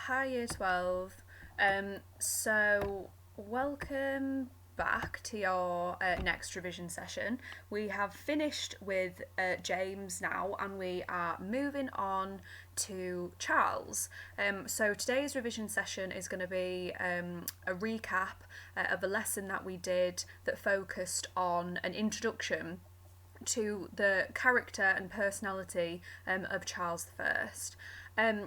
Hi, Year 12. Welcome back to your next revision session. We have finished with James now, and we are moving on to Charles. So today's revision session is going to be a recap of a lesson that we did that focused on an introduction to the character and personality of Charles I.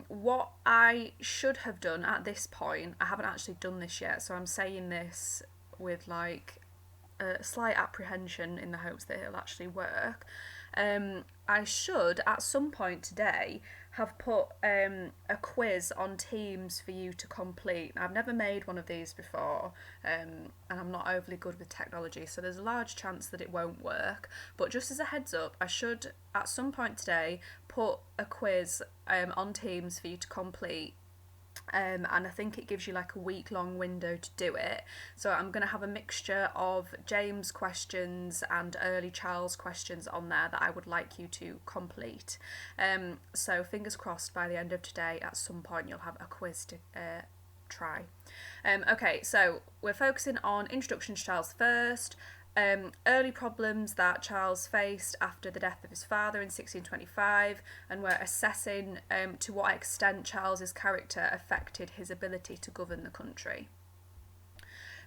What I should have done at this point, I haven't actually done this yet, so I'm saying this with like a slight apprehension in the hopes that it'll actually work. I should at some point today have put a quiz on Teams for you to complete. I've never made one of these before, and I'm not overly good with technology, so there's a large chance that it won't work. But just as a heads up, I should at some point today put a quiz on Teams for you to complete. And I think it gives you like a week-long window to do it. So I'm going to have a mixture of James questions and early Charles questions on there that I would like you to complete. So fingers crossed by the end of today, at some point you'll have a quiz to try. Okay, so we're focusing on Introduction to Charles first. Early problems that Charles faced after the death of his father in 1625, and we're assessing to what extent Charles's character affected his ability to govern the country.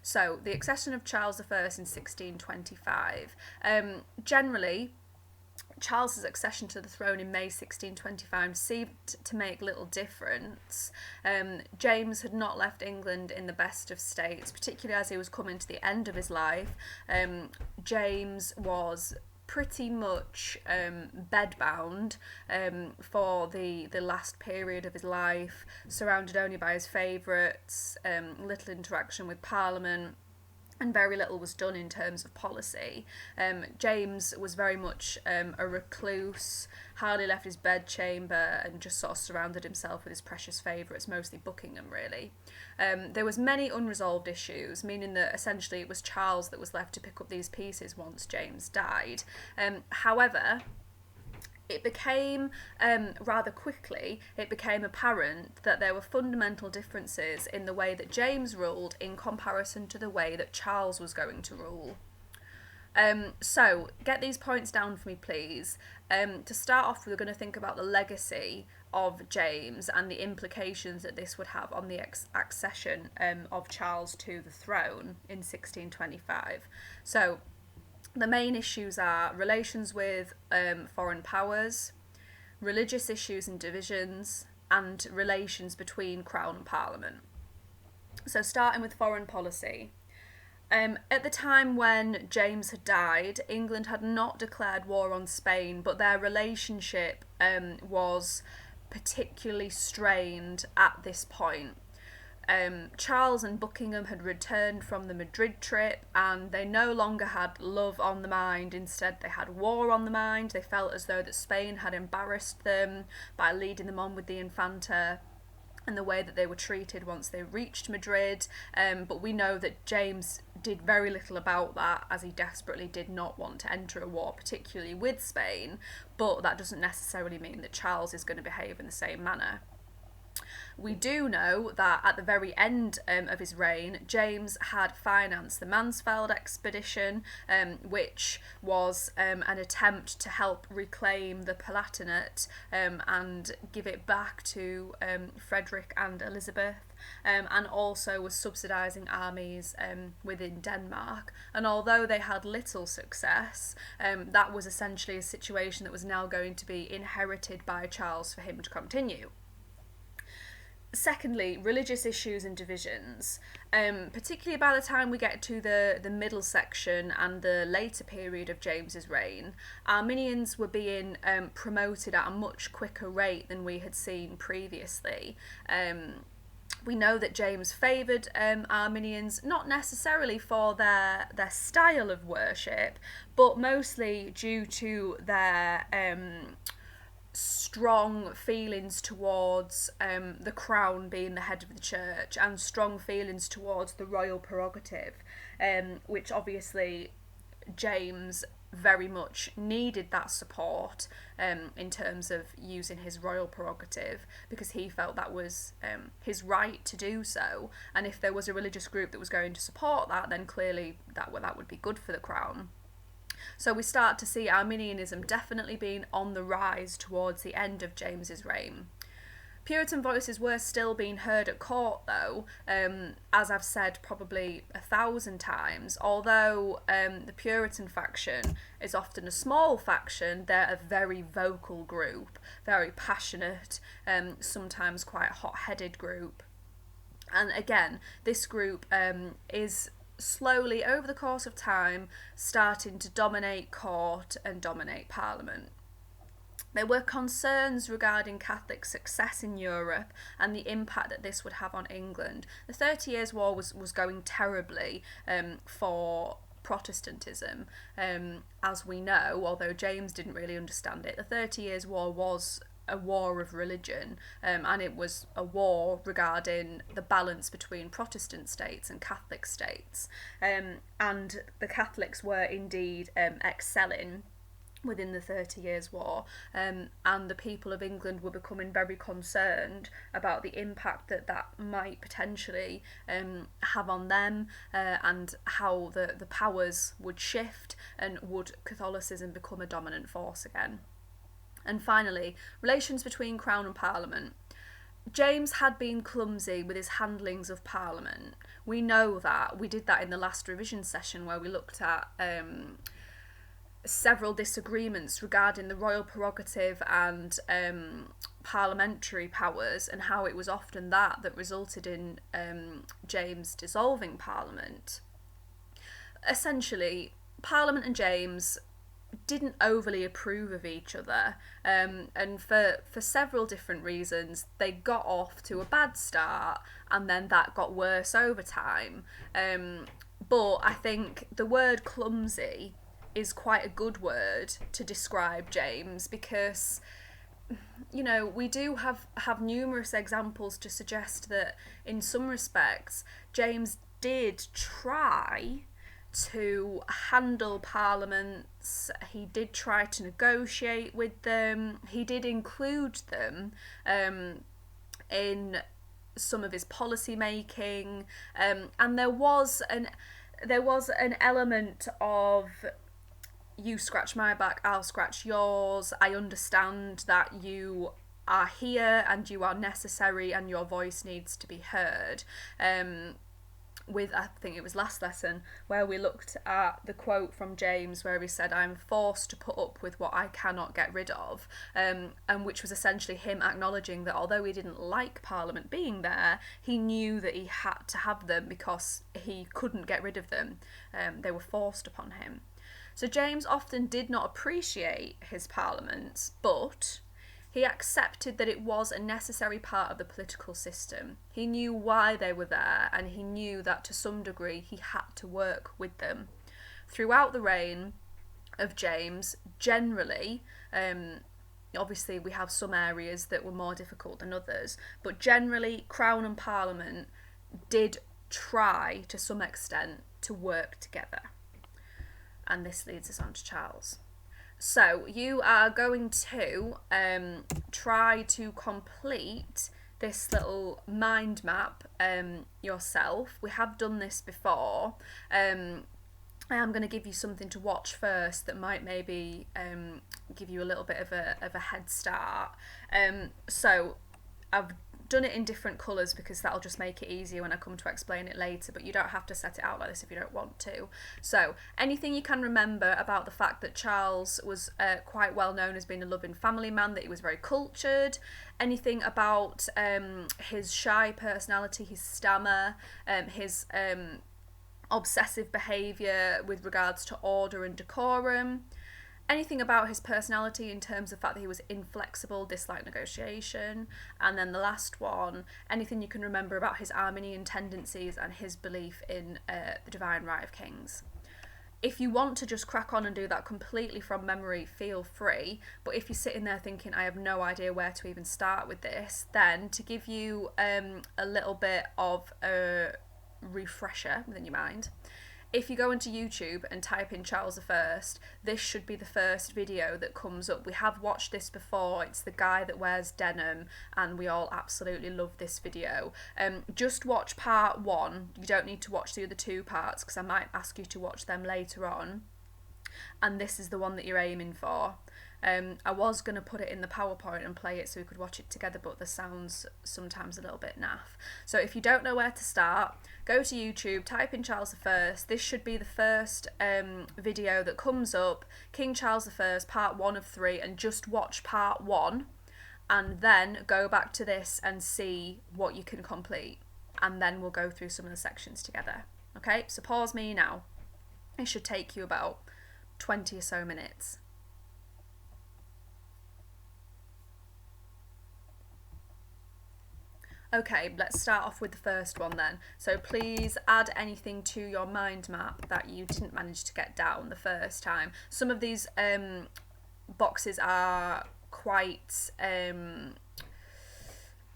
So, the accession of Charles I in 1625. Generally, Charles's accession to the throne in May 1625 seemed to make little difference. James had not left England in the best of states, particularly as he was coming to the end of his life. James was pretty much bedbound for the last period of his life, surrounded only by his favourites, little interaction with Parliament, and very little was done in terms of policy. James was very much a recluse, hardly left his bedchamber, and just sort of surrounded himself with his precious favourites, mostly Buckingham, really. There was many unresolved issues, meaning that essentially it was Charles that was left to pick up these pieces once James died. However, it became rather quickly, it became apparent that there were fundamental differences in the way that James ruled in comparison to the way that Charles was going to rule. So, get these points down for me, please. To start off, we're going to think about the legacy of James and the implications that this would have on the accession of Charles to the throne in 1625. So, the main issues are relations with foreign powers, religious issues and divisions, and relations between Crown and Parliament. So starting with foreign policy. At the time when James had died, England had not declared war on Spain, but their relationship was particularly strained at this point. Charles and Buckingham had returned from the Madrid trip, and they no longer had love on the mind. Instead, they had war on the mind. They felt as though that Spain had embarrassed them by leading them on with the Infanta and the way that they were treated once they reached Madrid. But we know that James did very little about that, as he desperately did not want to enter a war, particularly with Spain. But that doesn't necessarily mean that Charles is going to behave in the same manner. We do know that at the very end of his reign, James had financed the Mansfeld expedition, which was an attempt to help reclaim the Palatinate and give it back to Frederick and Elizabeth, and also was subsidising armies within Denmark. And although they had little success, that was essentially a situation that was now going to be inherited by Charles for him to continue. Secondly, religious issues and divisions. Particularly by the time we get to the middle section and the later period of James's reign, Arminians were being promoted at a much quicker rate than we had seen previously. We know that James favoured Arminians, not necessarily for their style of worship, but mostly due to their strong feelings towards the crown being the head of the church, and strong feelings towards the royal prerogative, which obviously James very much needed that support in terms of using his royal prerogative, because he felt that was his right to do so, and if there was a religious group that was going to support that, then clearly that would be good for the crown. So we start to see Arminianism definitely being on the rise towards the end of James's reign. Puritan voices were still being heard at court, though, as I've said probably 1,000 times. Although the Puritan faction is often a small faction, they're a very vocal group, very passionate, sometimes quite hot-headed group. And again, this group is slowly, over the course of time, starting to dominate court and dominate Parliament. There were concerns regarding Catholic success in Europe and the impact that this would have on England. The 30 Years' War was going terribly for Protestantism, as we know, although James didn't really understand it. The 30 Years' War was a war of religion, and it was a war regarding the balance between Protestant states and Catholic states, and the Catholics were indeed excelling within the 30 Years' War, and the people of England were becoming very concerned about the impact that might potentially have on them, and how the powers would shift, and would Catholicism become a dominant force again. And finally, relations between Crown and Parliament. James had been clumsy with his handlings of Parliament. We know that. We did that in the last revision session, where we looked at several disagreements regarding the royal prerogative and parliamentary powers, and how it was often that resulted in James dissolving Parliament. Essentially, Parliament and James didn't overly approve of each other, and for several different reasons they got off to a bad start, and then that got worse over time. But I think the word clumsy is quite a good word to describe James, because we do have numerous examples to suggest that in some respects James did try to handle parliaments. He did try to negotiate with them. He did include them in some of his policy making, and there was an element of, you scratch my back, I'll scratch yours. I understand that you are here and you are necessary and your voice needs to be heard. With, I think it was last lesson, where we looked at the quote from James where he said, "I'm forced to put up with what I cannot get rid of," and which was essentially him acknowledging that although he didn't like Parliament being there, he knew that he had to have them because he couldn't get rid of them. They were forced upon him. So James often did not appreciate his parliaments, but he accepted that it was a necessary part of the political system. He knew why they were there, and he knew that to some degree he had to work with them. Throughout the reign of James, generally, obviously we have some areas that were more difficult than others, but generally Crown and Parliament did try to some extent to work together. And this leads us on to Charles. So you are going to try to complete this little mind map yourself. We have done this before. I am going to give you something to watch first that might maybe give you a little bit of a head start. So I've done it in different colours because that'll just make it easier when I come to explain it later, but you don't have to set it out like this if you don't want to. So anything you can remember about the fact that Charles was quite well known as being a loving family man, that he was very cultured, anything about his shy personality, his stammer, his obsessive behaviour with regards to order and decorum, anything about his personality in terms of the fact that he was inflexible, disliked negotiation, and then the last one, anything you can remember about his Arminian tendencies and his belief in the divine right of kings. If you want to just crack on and do that completely from memory, feel free, but if you're sitting there thinking, I have no idea where to even start with this, then to give you a little bit of a refresher within your mind, if you go into YouTube and type in Charles I, this should be the first video that comes up. We have watched this before. It's the guy that wears denim, and we all absolutely love this video. Just watch part 1. You don't need to watch the other 2 parts, because I might ask you to watch them later on. And this is the one that you're aiming for. I was going to put it in the PowerPoint and play it so we could watch it together, but the sound's sometimes a little bit naff. So if you don't know where to start, go to YouTube, type in Charles I. This should be the first video that comes up, King Charles I, part 1 of 3, and just watch part 1, and then go back to this and see what you can complete, and then we'll go through some of the sections together. Okay, so pause me now. It should take you about 20 or so minutes. Okay, let's start off with the first one then. So please add anything to your mind map that you didn't manage to get down the first time. Some of these boxes are quite,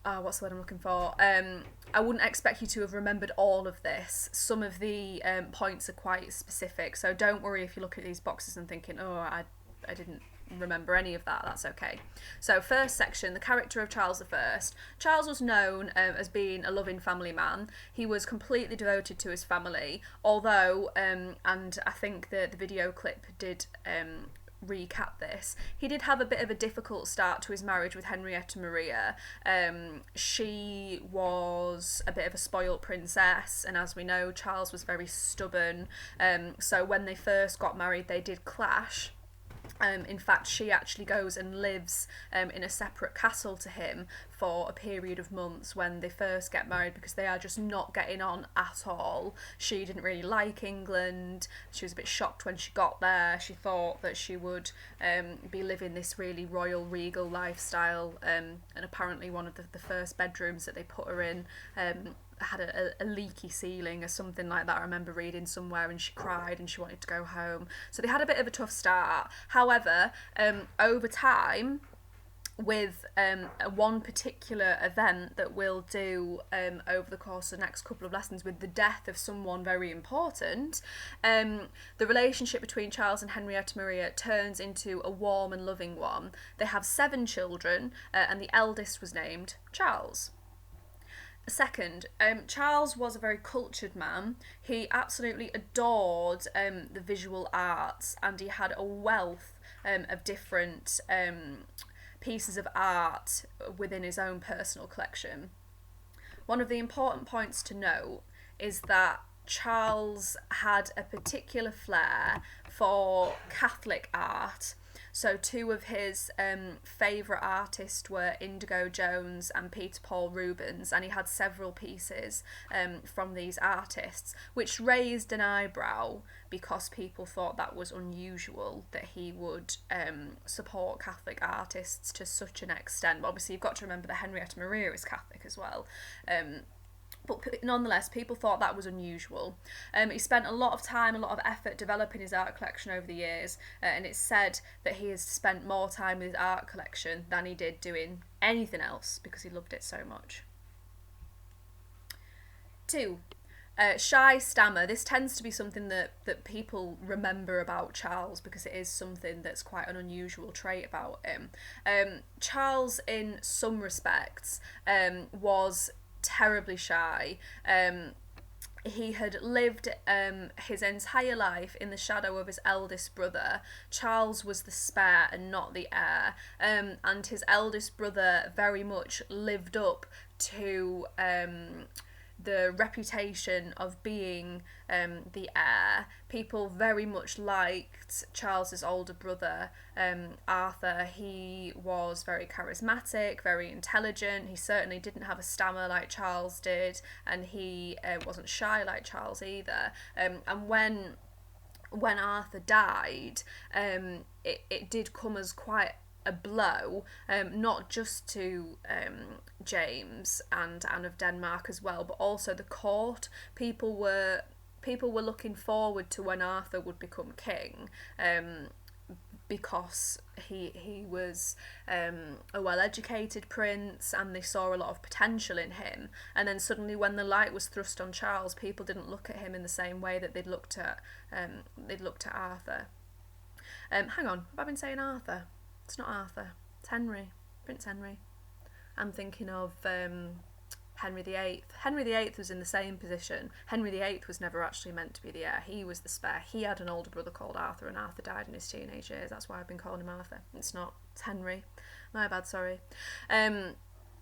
what's the word I'm looking for? I wouldn't expect you to have remembered all of this. Some of the points are quite specific, so don't worry if you look at these boxes and thinking, oh, I didn't remember any of that. That's okay. So first section, the character of Charles I. Charles was known as being a loving family man. He was completely devoted to his family, although, and I think the video clip did recap this, he did have a bit of a difficult start to his marriage with Henrietta Maria. She was a bit of a spoilt princess, and as we know, Charles was very stubborn, so when they first got married they did clash. In fact, she actually goes and lives in a separate castle to him for a period of months when they first get married, because they are just not getting on at all. She didn't really like England. She was a bit shocked when she got there. She thought that she would be living this really royal, regal lifestyle, and apparently one of the first bedrooms that they put her in had a leaky ceiling or something like that. I remember reading somewhere, and she cried and she wanted to go home. So they had a bit of a tough start. However, over time, with one particular event that we'll do over the course of the next couple of lessons, with the death of someone very important, the relationship between Charles and Henrietta Maria turns into a warm and loving one. They have 7 children, and the eldest was named Charles. Second, Charles was a very cultured man. He absolutely adored the visual arts, and he had a wealth of different pieces of art within his own personal collection. One of the important points to note is that Charles had a particular flair for Catholic art. So 2 of his favourite artists were Indigo Jones and Peter Paul Rubens, and he had several pieces from these artists, which raised an eyebrow because people thought that was unusual, that he would support Catholic artists to such an extent. But obviously you've got to remember that Henrietta Maria is Catholic as well. But nonetheless, people thought that was unusual. He spent a lot of time, a lot of effort developing his art collection over the years, and it's said that he has spent more time with his art collection than he did doing anything else, because he loved it so much. 2. Shy stammer. This tends to be something that people remember about Charles, because it is something that's quite an unusual trait about him. Charles, in some respects, was terribly shy. He had lived his entire life in the shadow of his eldest brother. Charles was the spare and not the heir, and his eldest brother very much lived up to the reputation of being the heir. People very much liked Charles's older brother, Arthur. He was very charismatic, very intelligent. He certainly didn't have a stammer like Charles did, and he wasn't shy like Charles either. And when Arthur died, it did come as quite a blow, not just to James and Anne of Denmark as well, but also the court. People were looking forward to when Arthur would become king. because he was a well-educated prince, and they saw a lot of potential in him. And then suddenly, when the light was thrust on Charles, people didn't look at him in the same way that they'd looked at Arthur. Hang on, have I been saying Arthur? It's not Arthur. It's Henry, Prince Henry. I'm thinking of Henry VIII. Henry VIII was in the same position. Henry VIII was never actually meant to be the heir. He was the spare. He had an older brother called Arthur, and Arthur died in his teenage years. That's why I've been calling him Arthur. It's not. It's Henry. My bad, sorry.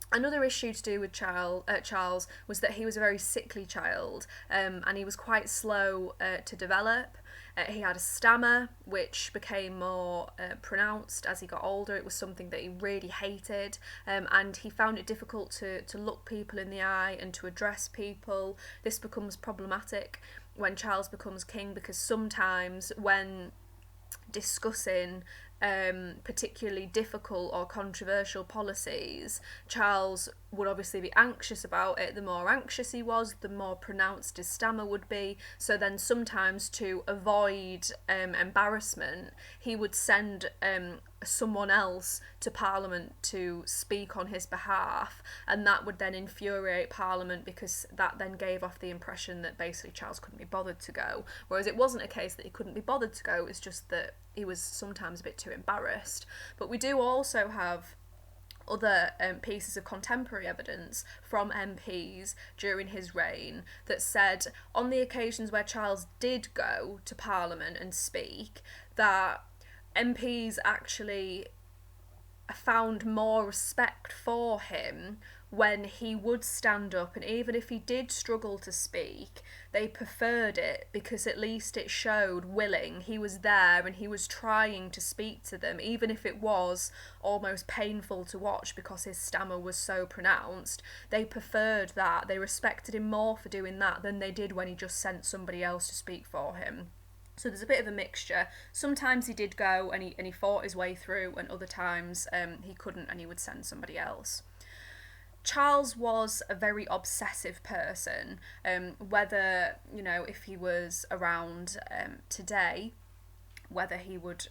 Another issue to do with Charles was that he was a very sickly child, and he was quite slow to develop. He had a stammer, which became more pronounced as he got older. It was something that he really hated, and he found it difficult to look people in the eye and to address people. This becomes problematic when Charles becomes king, because sometimes when discussing particularly difficult or controversial policies, Charles would obviously be anxious about it. The more anxious he was, the more pronounced his stammer would be. So then sometimes, to avoid embarrassment, he would send someone else to Parliament to speak on his behalf, and that would then infuriate Parliament, because that then gave off the impression that basically Charles couldn't be bothered to go, whereas it wasn't a case that he couldn't be bothered to go, it was just that he was sometimes a bit too embarrassed. But we do also have other pieces of contemporary evidence from MPs during his reign that said, on the occasions where Charles did go to Parliament and speak, that MPs actually found more respect for him when he would stand up, and even if he did struggle to speak, they preferred it, because at least it showed willing. He was there and he was trying to speak to them, even if it was almost painful to watch because his stammer was so pronounced. They preferred that. They respected him more for doing that than they did when he just sent somebody else to speak for him. So there's a bit of a mixture. Sometimes he did go and he fought his way through, and other times he couldn't and he would send somebody else. Charles was a very obsessive person, whether, if he was around today, whether he would,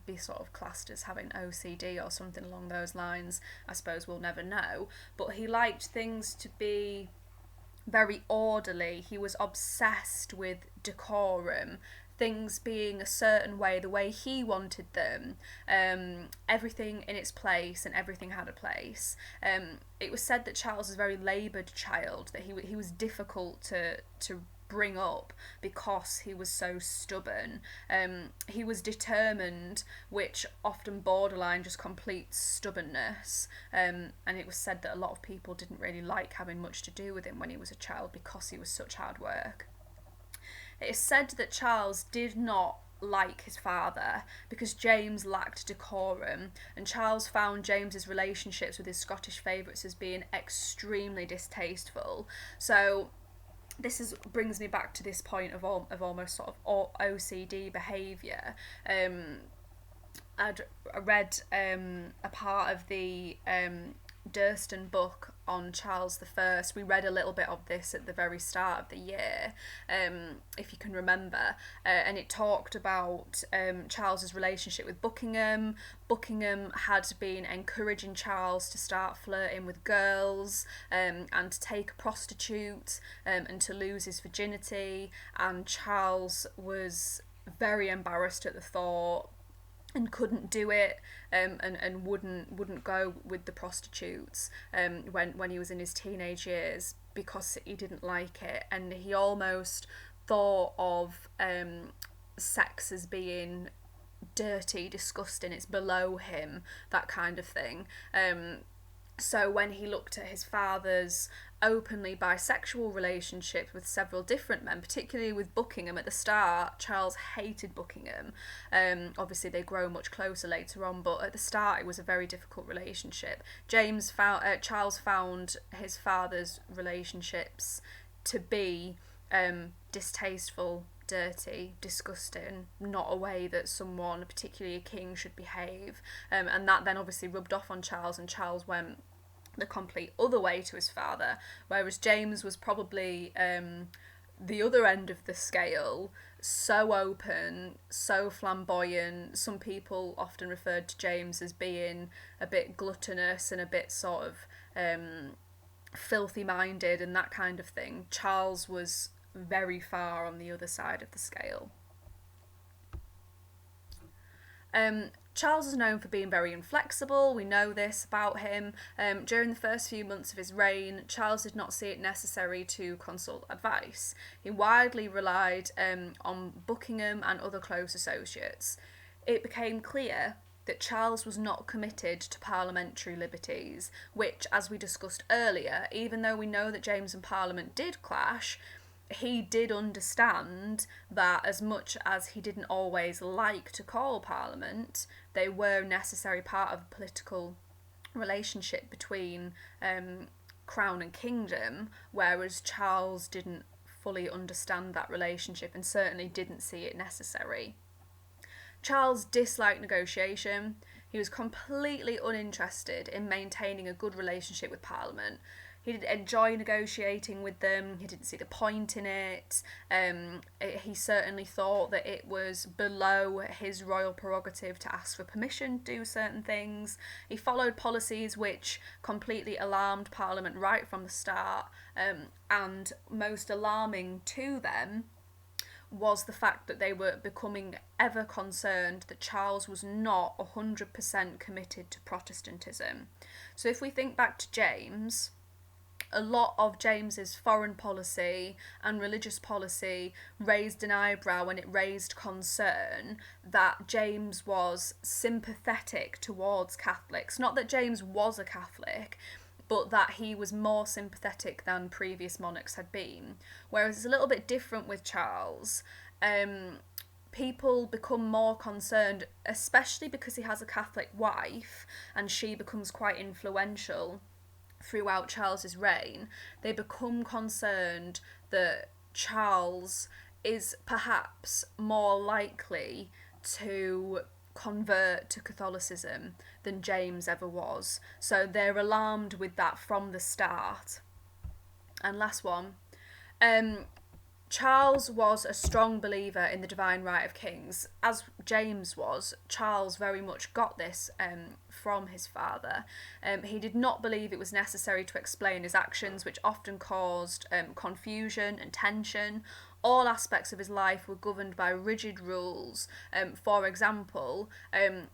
be sort of classed as having OCD or something along those lines, I suppose we'll never know. But he liked things to be very orderly. He was obsessed with decorum, things being a certain way, the way he wanted them, everything in its place, and everything had a place. It was said that Charles was a very laboured child, that he was difficult to bring up because he was so stubborn. He was determined, which often borderline just complete stubbornness, and it was said that a lot of people didn't really like having much to do with him when he was a child because he was such hard work. It is said that Charles did not like his father because James lacked decorum, and Charles found James's relationships with his Scottish favourites as being extremely distasteful. So this brings me back to this point of almost sort of OCD behaviour. I'd read a part of the Durston book on Charles I. We read a little bit of this at the very start of the year, if you can remember, and it talked about Charles's relationship with Buckingham. Buckingham had been encouraging Charles to start flirting with girls, and to take a prostitute, and to lose his virginity, and Charles was very embarrassed at the thought and couldn't do it, and wouldn't go with the prostitutes when he was in his teenage years because he didn't like it, and he almost thought of sex as being dirty, disgusting, it's below him, that kind of thing. So when he looked at his father's openly bisexual relationship with several different men, particularly with Buckingham at the start, Charles hated Buckingham. Obviously they grow much closer later on, but at the start it was a very difficult relationship. Charles found his father's relationships to be distasteful, dirty, disgusting, not a way that someone, particularly a king, should behave, and that then obviously rubbed off on Charles, and Charles went the complete other way to his father, whereas James was probably the other end of the scale, so open, so flamboyant. Some people often referred to James as being a bit gluttonous and a bit sort of filthy minded and that kind of thing. Charles was very far on the other side of the scale. Charles is known for being very inflexible. We know this about him. During the first few months of his reign, Charles did not see it necessary to consult advice. He widely relied on Buckingham and other close associates. It became clear that Charles was not committed to parliamentary liberties, which, as we discussed earlier, even though we know that James and Parliament did clash, he did understand that as much as he didn't always like to call Parliament, they were a necessary part of the political relationship between Crown and Kingdom, whereas Charles didn't fully understand that relationship and certainly didn't see it necessary. Charles disliked negotiation. He was completely uninterested in maintaining a good relationship with Parliament. He didn't enjoy negotiating with them. He didn't see the point in it. He certainly thought that it was below his royal prerogative to ask for permission to do certain things. He followed policies which completely alarmed Parliament right from the start, and most alarming to them was the fact that they were becoming ever concerned that Charles was not 100% committed to Protestantism. So if we think back to James, a lot of James's foreign policy and religious policy raised an eyebrow, and it raised concern that James was sympathetic towards Catholics. Not that James was a Catholic, but that he was more sympathetic than previous monarchs had been. Whereas it's a little bit different with Charles. People become more concerned, especially because he has a Catholic wife and she becomes quite influential throughout Charles's reign. They become concerned that Charles is perhaps more likely to convert to Catholicism than James ever was. So they're alarmed with that from the start. And last one, Charles was a strong believer in the divine right of kings. As James was, Charles very much got this from his father. He did not believe it was necessary to explain his actions, which often caused confusion and tension. All aspects of his life were governed by rigid rules. For example,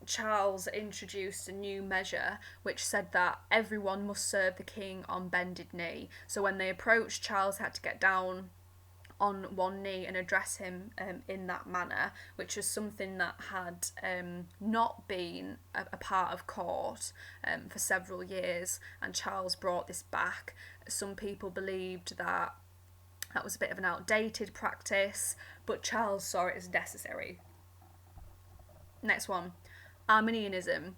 Charles introduced a new measure which said that everyone must serve the king on bended knee. So when they approached, Charles had to get down on one knee and address him in that manner, which was something that had not been a part of court for several years, and Charles brought this back. Some people believed that was a bit of an outdated practice, but Charles saw it as necessary. Next one, Arminianism.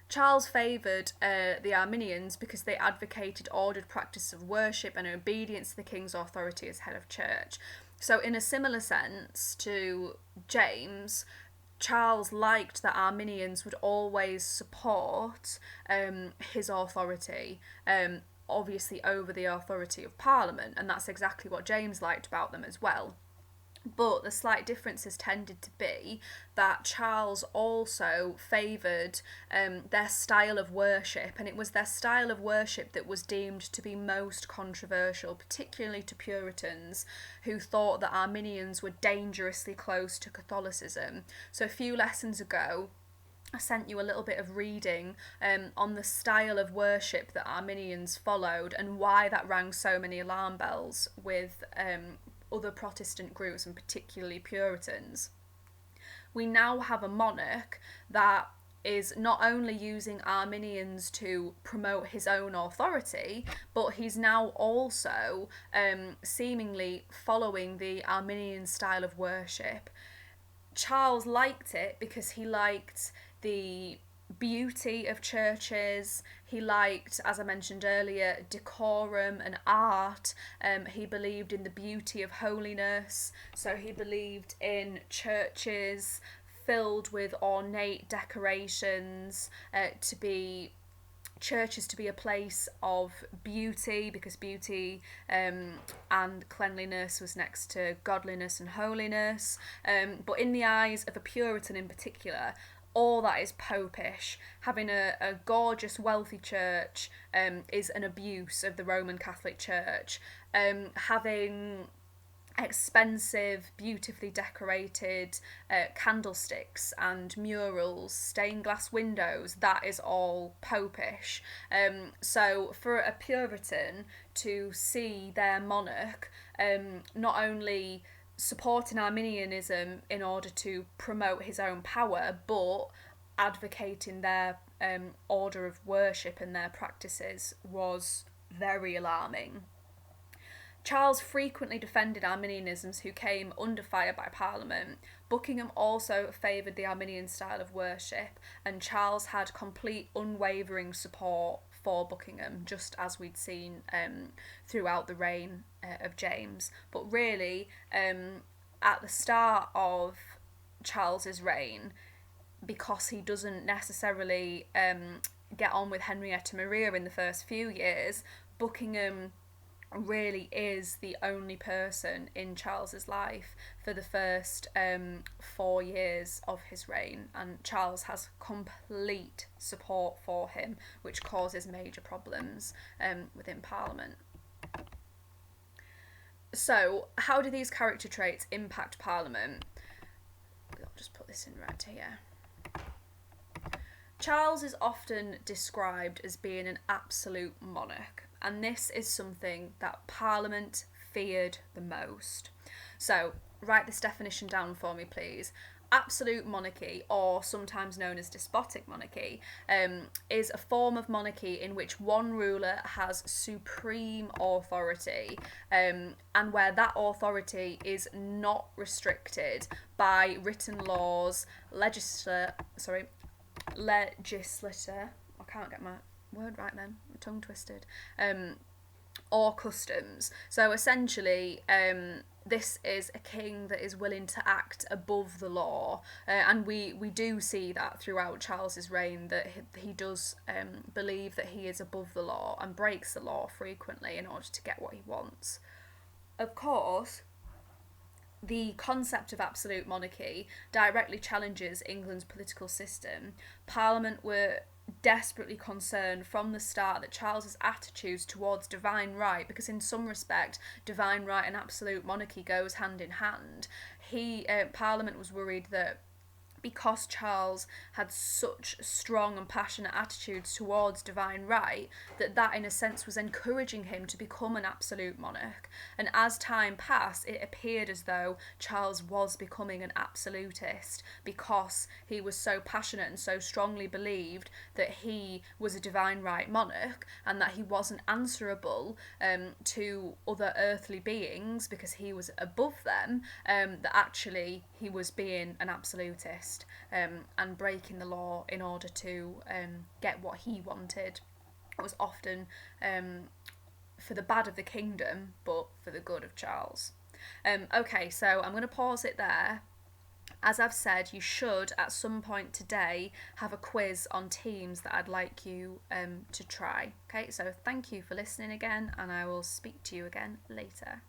Charles favoured the Arminians because they advocated ordered practice of worship and obedience to the king's authority as head of church. So in a similar sense to James, Charles liked that Arminians would always support his authority, obviously over the authority of Parliament, and that's exactly what James liked about them as well. But the slight differences tended to be that Charles also favoured their style of worship, and it was their style of worship that was deemed to be most controversial, particularly to Puritans, who thought that Arminians were dangerously close to Catholicism. So a few lessons ago, I sent you a little bit of reading on the style of worship that Arminians followed and why that rang so many alarm bells with other Protestant groups and particularly Puritans. We now have a monarch that is not only using Arminians to promote his own authority, but he's now also seemingly following the Arminian style of worship. Charles liked it because he liked the beauty of churches. He liked, as I mentioned earlier, decorum and art. He believed in the beauty of holiness. So he believed in churches filled with ornate decorations to be church is to be a place of beauty, because beauty and cleanliness was next to godliness and holiness. But in the eyes of a Puritan in particular, all that is popish. Having a gorgeous, wealthy church is an abuse of the Roman Catholic Church. Having expensive, beautifully decorated candlesticks and murals, stained glass windows, that is all popish. So for a Puritan to see their monarch not only supporting Arminianism in order to promote his own power, but advocating their order of worship and their practices, was very alarming. Charles frequently defended Arminianisms who came under fire by Parliament. Buckingham also favoured the Arminian style of worship, and Charles had complete unwavering support for Buckingham, just as we'd seen throughout the reign of James. But really, at the start of Charles's reign, because he doesn't necessarily get on with Henrietta Maria in the first few years, Buckingham really is the only person in Charles's life for the first 4 years of his reign, and Charles has complete support for him, which causes major problems within Parliament. So, how do these character traits impact Parliament? I'll just put this in red here. Charles is often described as being an absolute monarch, and this is something that Parliament feared the most. So, write this definition down for me, please. Absolute monarchy, or sometimes known as despotic monarchy, is a form of monarchy in which one ruler has supreme authority, and where that authority is not restricted by written laws, legislator, I can't get my word right then, my tongue twisted, or customs. So essentially, this is a king that is willing to act above the law, and we do see that throughout Charles's reign, that he does believe that he is above the law and breaks the law frequently in order to get what he wants. Of course, the concept of absolute monarchy directly challenges England's political system. Parliament were desperately concerned from the start that Charles's attitudes towards divine right, because in some respect divine right and absolute monarchy goes hand in hand, Parliament was worried that because Charles had such strong and passionate attitudes towards divine right, that in a sense was encouraging him to become an absolute monarch. And as time passed, it appeared as though Charles was becoming an absolutist, because he was so passionate and so strongly believed that he was a divine right monarch, and that he wasn't answerable to other earthly beings because he was above them, that actually he was being an absolutist. And breaking the law in order to get what he wanted. It was often for the bad of the kingdom, but for the good of Charles. Okay, so I'm going to pause it there. As I've said, you should at some point today have a quiz on teams that I'd like you to try. Okay, so thank you for listening again, and I will speak to you again later.